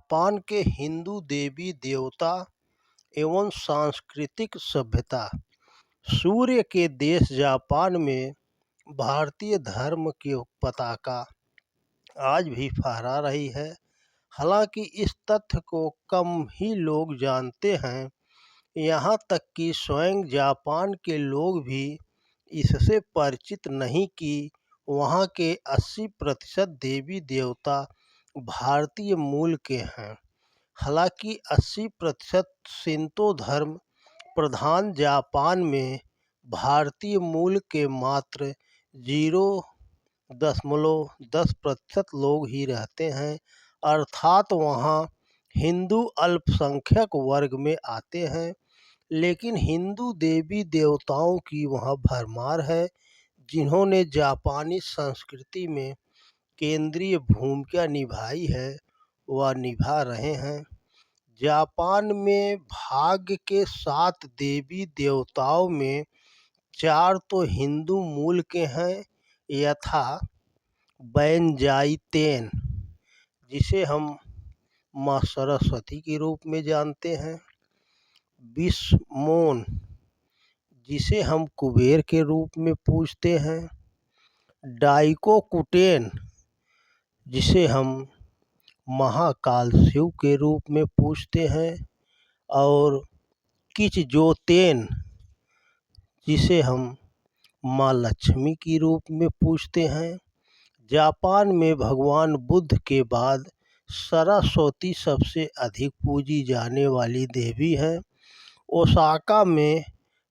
Japan के हिंदू देवी देवता एवं सांस्कृतिक सभ्यता। सूर्य के देश जापान में भारतीय धर्म की पताका आज भी फहरा रही है। हालांकि इस तथ्य को कम ही लोग जानते हैं, यहाँ तक कि स्वयं जापान के लोग भी इससे परिचित नहीं कि वहाँ के 80% देवी देवता भारतीय मूल के हैं। हालांकि 80% शिंतो धर्म प्रधान जापान में भारतीय मूल के मात्र 0.10% लोग ही रहते हैं, अर्थात वहाँ हिंदू अल्पसंख्यक वर्ग में आते हैं। लेकिन हिंदू देवी देवताओं की वहाँ भरमार है, जिन्होंने जापानी संस्कृति में केंद्रीय भूमिका निभाई है व निभा रहे हैं। जापान में भाग्य के 7 देवी देवताओं में 4 तो हिंदू मूल के हैं, यथा बैंजाई-तेन, जिसे हम माँ सरस्वती के रूप में जानते हैं, बिसमोन, जिसे हम कुबेर के रूप में पूजते हैं, डाइकोकुटेन, जिसे हम महाकाल शिव के रूप में पूजते हैं, और किचजोतेन, जिसे हम माँ लक्ष्मी की रूप में पूजते हैं। जापान में भगवान बुद्ध के बाद सरस्वती सबसे अधिक पूजी जाने वाली देवी है। ओसाका में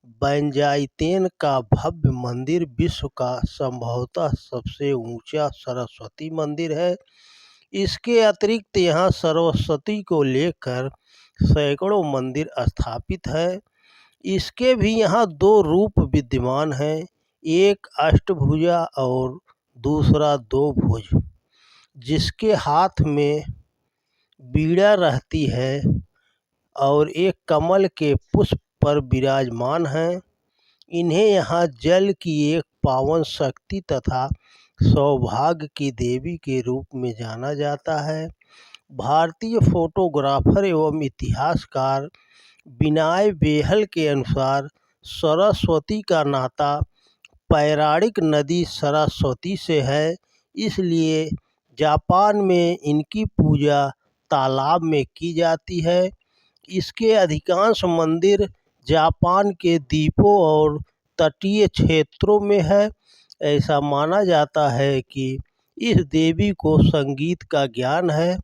बैंजाई-तेन का भव्य मंदिर विश्व का संभवतः सबसे ऊंचा सरस्वती मंदिर है। इसके अतिरिक्त यहाँ सरस्वती को लेकर सैकड़ों मंदिर स्थापित है। इसके भी यहाँ 2 रूप विद्यमान हैं, एक अष्टभुजा और दूसरा 2 भुज, जिसके हाथ में बीड़ा रहती है और एक कमल के पुष्प पर विराजमान हैं। इन्हें यहाँ जल की एक पावन शक्ति तथा सौभाग्य की देवी के रूप में जाना जाता है। भारतीय फोटोग्राफर एवं इतिहासकार विनय बेहल के अनुसार सरस्वती का नाता पौराणिक नदी सरस्वती से है, इसलिए जापान में इनकी पूजा तालाब में की जाती है। इसके अधिकांश मंदिर जापान के द्वीपों और तटीय क्षेत्रों में है। ऐसा माना जाता है कि इस देवी को संगीत का ज्ञान है,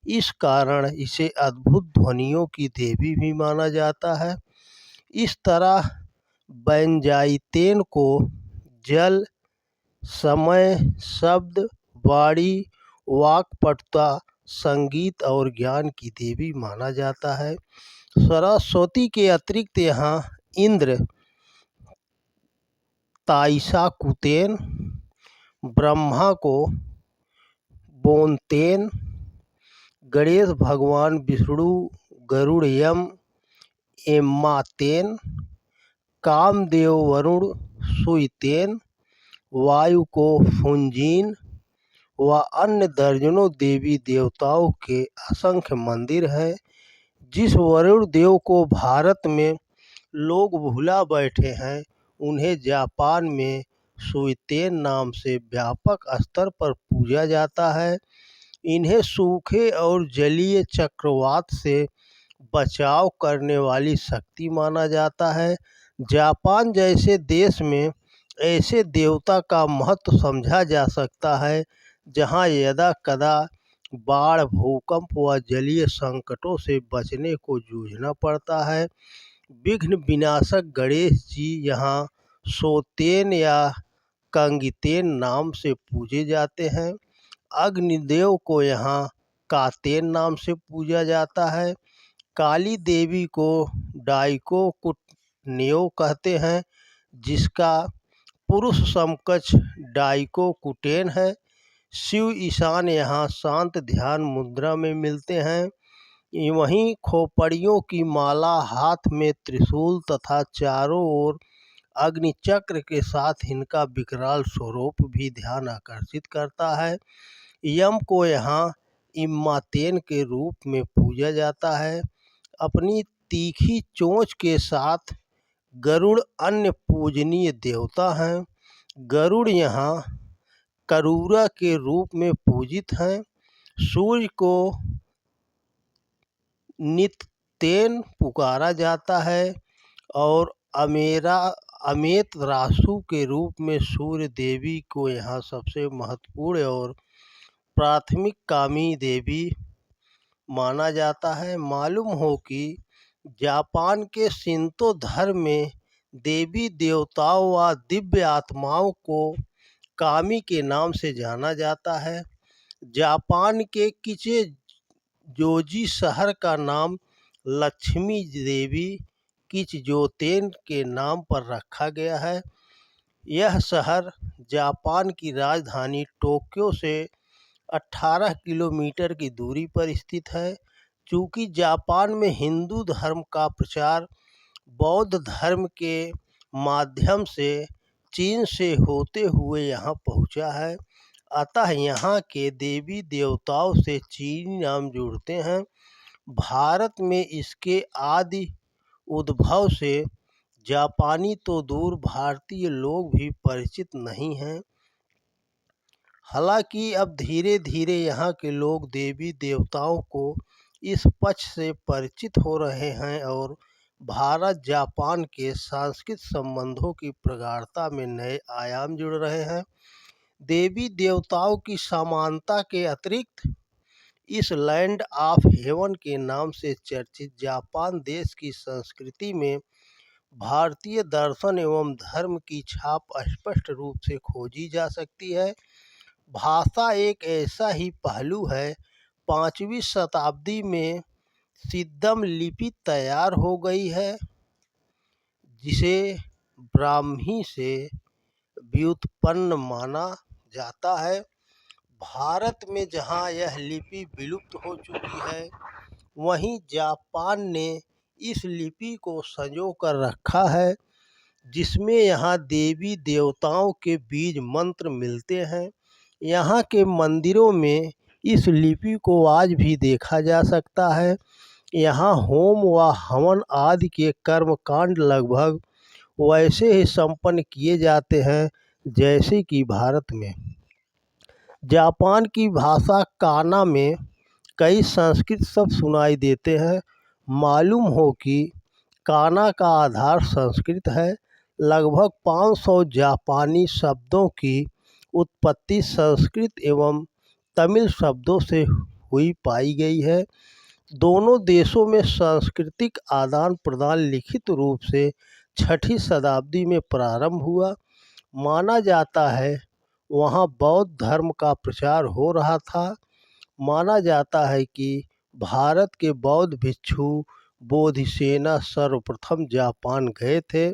इस कारण इसे अद्भुत ध्वनियों की देवी भी माना जाता है। इस तरह बैंजाई-तेन को जल, समय, शब्द, वाणी, वाक्पटुता, संगीत और ज्ञान की देवी माना जाता है। सरस्वती के अतिरिक्त यहाँ इंद्र ताइशाकुतेन, ब्रह्मा को बोनतेन, गणेश भगवान विष्णु गरुड़ यम एम्मातेन, कामदेव वरुण सुइतेन, वायु को फुनजिन व अन्य दर्जनों देवी देवताओं के असंख्य मंदिर हैं। जिस वरुण देव को भारत में लोग भुला बैठे हैं, उन्हें जापान में सुइतेन नाम से व्यापक स्तर पर पूजा जाता है। इन्हें सूखे और जलीय चक्रवात से बचाव करने वाली शक्ति माना जाता है। जापान जैसे देश में ऐसे देवता का महत्व समझा जा सकता है, जहां यदा कदा बाढ़, भूकंप व जलीय संकटों से बचने को जूझना पड़ता है। विघ्न विनाशक गणेश जी यहाँ सोतेन या कंगितेन नाम से पूजे जाते हैं। अग्निदेव को यहाँ कातेन नाम से पूजा जाता है। काली देवी को डाइकोकुटेन्यो कहते हैं, जिसका पुरुष समकक्ष डाइकोकुटेन है। शिव ईशान यहाँ शांत ध्यान मुद्रा में मिलते हैं। वहीं खोपड़ियों की माला, हाथ में त्रिशूल तथा चारों ओर अग्निचक्र के साथ इनका विकराल स्वरूप भी ध्यान आकर्षित करता है। यम को यहाँ इम्मातेन के रूप में पूजा जाता है। अपनी तीखी चोंच के साथ गरुड़ अन्य पूजनीय देवता हैं। गरुड़ यहाँ करूरा के रूप में पूजित हैं। सूर्य को नित्यतेन पुकारा जाता है और अमेत रासु के रूप में सूर्य देवी को यहाँ सबसे महत्वपूर्ण और प्राथमिक कामी देवी माना जाता है। मालूम हो कि जापान के शिंतो धर्म में देवी देवताओं व दिव्य आत्माओं को कामी के नाम से जाना जाता है। जापान के किचे जोजी शहर का नाम लक्ष्मी देवी किचजोतेन के नाम पर रखा गया है। यह शहर जापान की राजधानी टोक्यो से 18 किलोमीटर की दूरी पर स्थित है। चूँकि जापान में हिंदू धर्म का प्रचार बौद्ध धर्म के माध्यम से चीन से होते हुए यहाँ पहुँचा है, अतः यहाँ के देवी देवताओं से चीनी नाम जुड़ते हैं। भारत में इसके आदि उद्भव से जापानी तो दूर भारतीय लोग भी परिचित नहीं हैं। हालांकि अब धीरे धीरे यहाँ के लोग देवी देवताओं को इस पक्ष से परिचित हो रहे हैं और भारत जापान के सांस्कृतिक संबंधों की प्रगाढ़ता में नए आयाम जुड़ रहे हैं। देवी देवताओं की समानता के अतिरिक्त इस लैंड ऑफ हेवन के नाम से चर्चित जापान देश की संस्कृति में भारतीय दर्शन एवं धर्म की छाप स्पष्ट रूप से खोजी जा सकती है। भाषा एक ऐसा ही पहलू है। 5वीं शताब्दी में सिद्धम लिपि तैयार हो गई है, जिसे ब्राह्मी से व्युत्पन्न माना जाता है। भारत में जहाँ यह लिपि विलुप्त हो चुकी है, वहीं जापान ने इस लिपि को संजो कर रखा है, जिसमें यहाँ देवी देवताओं के बीज मंत्र मिलते हैं। यहाँ के मंदिरों में इस लिपि को आज भी देखा जा सकता है। यहाँ होम व हवन आदि के कर्मकांड लगभग वैसे ही संपन्न किए जाते हैं जैसे कि भारत में। जापान की भाषा काना में कई संस्कृत शब्द सुनाई देते हैं। मालूम हो कि काना का आधार संस्कृत है। लगभग 500 जापानी शब्दों की उत्पत्ति संस्कृत एवं तमिल शब्दों से हुई पाई गई है। दोनों देशों में सांस्कृतिक आदान प्रदान लिखित रूप से 6ठी शताब्दी में प्रारंभ हुआ। माना जाता है वहाँ बौद्ध धर्म का प्रचार हो रहा था। माना जाता है कि भारत के बौद्ध भिक्षु बोधिसेना सर्वप्रथम जापान गए थे।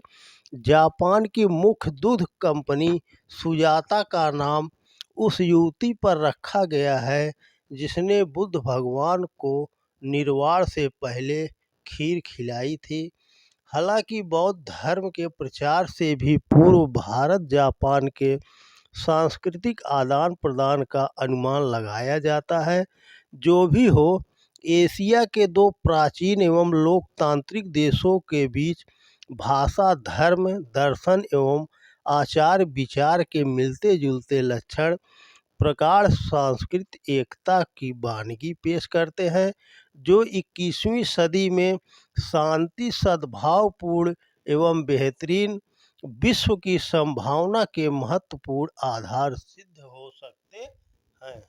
जापान की मुख्य दूध कंपनी सुजाता का नाम उस युवती पर रखा गया है जिसने बुद्ध भगवान को निर्वाण से पहले खीर खिलाई थी। हालांकि बौद्ध धर्म के प्रचार से भी पूर्व भारत जापान के सांस्कृतिक आदान प्रदान का अनुमान लगाया जाता है। जो भी हो, एशिया के दो प्राचीन एवं लोकतांत्रिक देशों के बीच भाषा, धर्म, दर्शन एवं आचार विचार के मिलते जुलते लक्षण प्रगाढ़ सांस्कृतिक एकता की वानगी पेश करते हैं, जो 21वीं सदी में शांति, सद्भावपूर्ण एवं बेहतरीन विश्व की संभावना के महत्वपूर्ण आधार सिद्ध हो सकते हैं।